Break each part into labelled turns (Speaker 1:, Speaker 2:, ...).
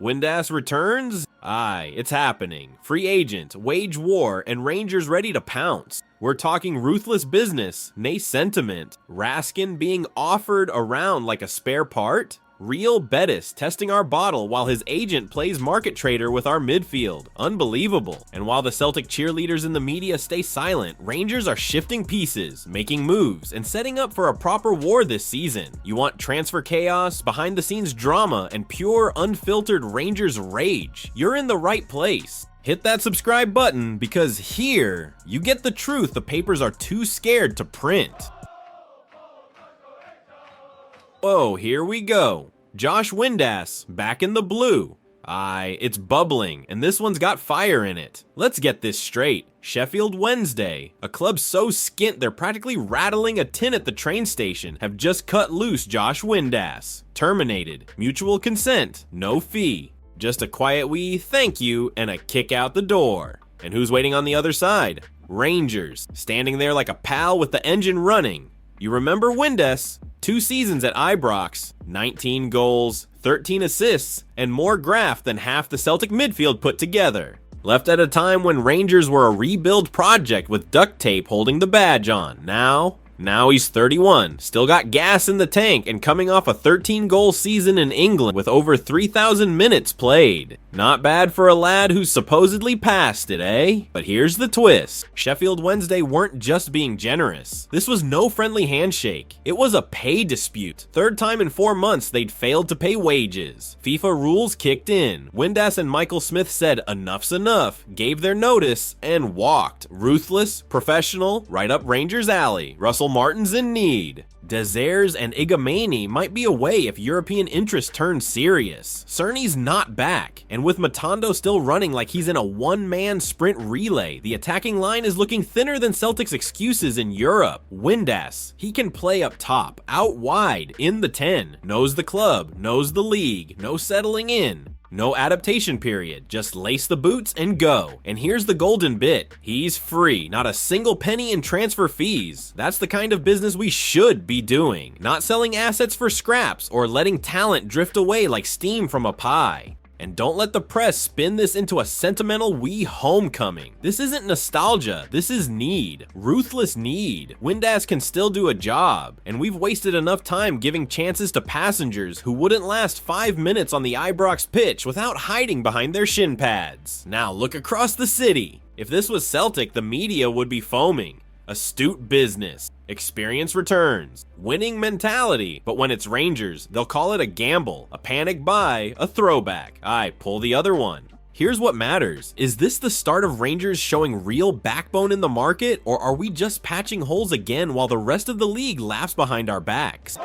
Speaker 1: Windass returns? Aye, it's happening. Free agent, wage war, and Rangers ready to pounce. We're talking ruthless business, nay sentiment. Raskin being offered around like a spare part? Real Betis testing our bottle while his agent plays market trader with our midfield. Unbelievable. And while the Celtic cheerleaders in the media stay silent, Rangers are shifting pieces, making moves, and setting up for a proper war this season. You want transfer chaos, behind the scenes drama, and pure unfiltered Rangers rage? You're in the right place. Hit that subscribe button because here you get the truth the papers are too scared to print. Oh, here we go. Josh Windass, back in the blue. Aye, it's bubbling, and this one's got fire in it. Let's get this straight. Sheffield Wednesday, a club so skint they're practically rattling a tin at the train station, have just cut loose Josh Windass. Terminated. Mutual consent. No fee. Just a quiet wee thank you and a kick out the door. And who's waiting on the other side? Rangers, standing there like a pal with the engine running. You remember Windass? 2 seasons at Ibrox, 19 goals, 13 assists, and more graft than half the Celtic midfield put together. Left at a time when Rangers were a rebuild project with duct tape holding the badge on. Now he's 31, still got gas in the tank, and coming off a 13-goal season in England with over 3,000 minutes played. Not bad for a lad who's supposedly past it, eh? But here's the twist. Sheffield Wednesday weren't just being generous. This was no friendly handshake. It was a pay dispute. 3rd time in 4 months they'd failed to pay wages. FIFA rules kicked in. Windass and Michael Smith said enough's enough, gave their notice, and walked. Ruthless, professional, right up Rangers' alley. Russell Martin's in need. Dezers and Igameni might be away if European interest turns serious. Cerny's not back, and with Matondo still running like he's in a one-man sprint relay, the attacking line is looking thinner than Celtic's excuses in Europe. Windass, he can play up top, out wide, in the 10, knows the club, knows the league, no settling in. No adaptation period, just lace the boots and go. And here's the golden bit. He's free, not a single penny in transfer fees. That's the kind of business we should be doing. Not selling assets for scraps or letting talent drift away like steam from a pie. And don't let the press spin this into a sentimental wee homecoming. This isn't nostalgia, this is need. Ruthless need. Windass can still do a job, and we've wasted enough time giving chances to passengers who wouldn't last 5 minutes on the Ibrox pitch without hiding behind their shin pads. Now look across the city. If this was Celtic, the media would be foaming. Astute business. Experience returns. Winning mentality. But when it's Rangers, they'll call it a gamble, a panic buy, a throwback. Aye, pull the other one. Here's what matters. Is this the start of Rangers showing real backbone in the market, or are we just patching holes again while the rest of the league laughs behind our backs?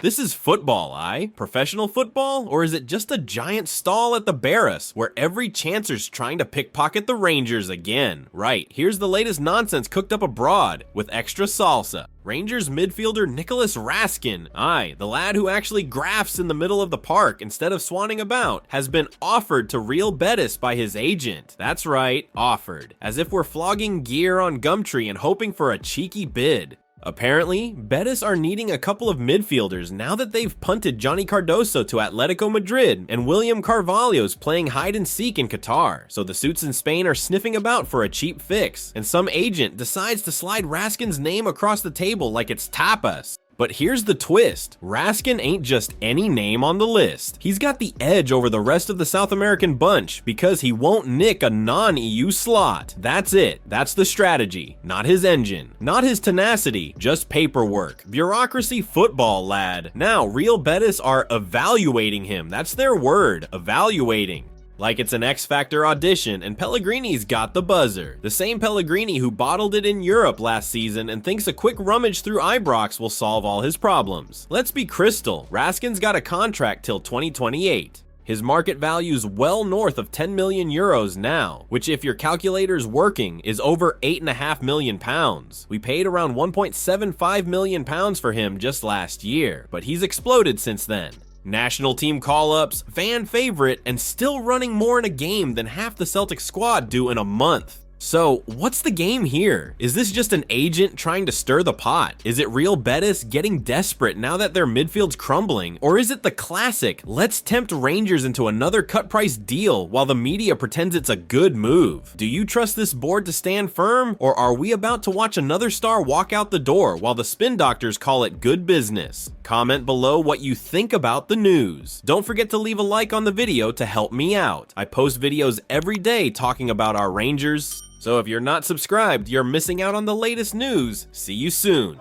Speaker 1: This is football, aye? Professional football? Or is it just a giant stall at the Barras, where every chancer's trying to pickpocket the Rangers again? Right, here's the latest nonsense cooked up abroad, with extra salsa. Rangers midfielder Nicolas Raskin, aye, the lad who actually grafts in the middle of the park instead of swanning about, has been offered to Real Betis by his agent. That's right, offered. As if we're flogging gear on Gumtree and hoping for a cheeky bid. Apparently, Betis are needing a couple of midfielders now that they've punted Johnny Cardoso to Atletico Madrid and William Carvalho's playing hide-and-seek in Qatar, so the suits in Spain are sniffing about for a cheap fix, and some agent decides to slide Raskin's name across the table like it's tapas. But here's the twist. Raskin ain't just any name on the list. He's got the edge over the rest of the South American bunch because he won't nick a non-EU slot. That's it. That's the strategy. Not his engine. Not his tenacity. Just paperwork. Bureaucracy football, lad. Now, Real Betis are evaluating him. That's their word. Evaluating. Like it's an X Factor audition, and Pellegrini's got the buzzer. The same Pellegrini who bottled it in Europe last season and thinks a quick rummage through Ibrox will solve all his problems. Let's be crystal, Raskin's got a contract till 2028. His market value's well north of 10 million euros now, which if your calculator's working is over 8.5 million pounds. We paid around 1.75 million pounds for him just last year, but he's exploded since then. National team call-ups, fan favorite, and still running more in a game than half the Celtic squad do in a month. So, what's the game here? Is this just an agent trying to stir the pot? Is it Real Betis getting desperate now that their midfield's crumbling? Or is it the classic, let's tempt Rangers into another cut price deal while the media pretends it's a good move? Do you trust this board to stand firm? Or are we about to watch another star walk out the door while the spin doctors call it good business? Comment below what you think about the news. Don't forget to leave a like on the video to help me out. I post videos every day talking about our Rangers, so if you're not subscribed, you're missing out on the latest news. See you soon.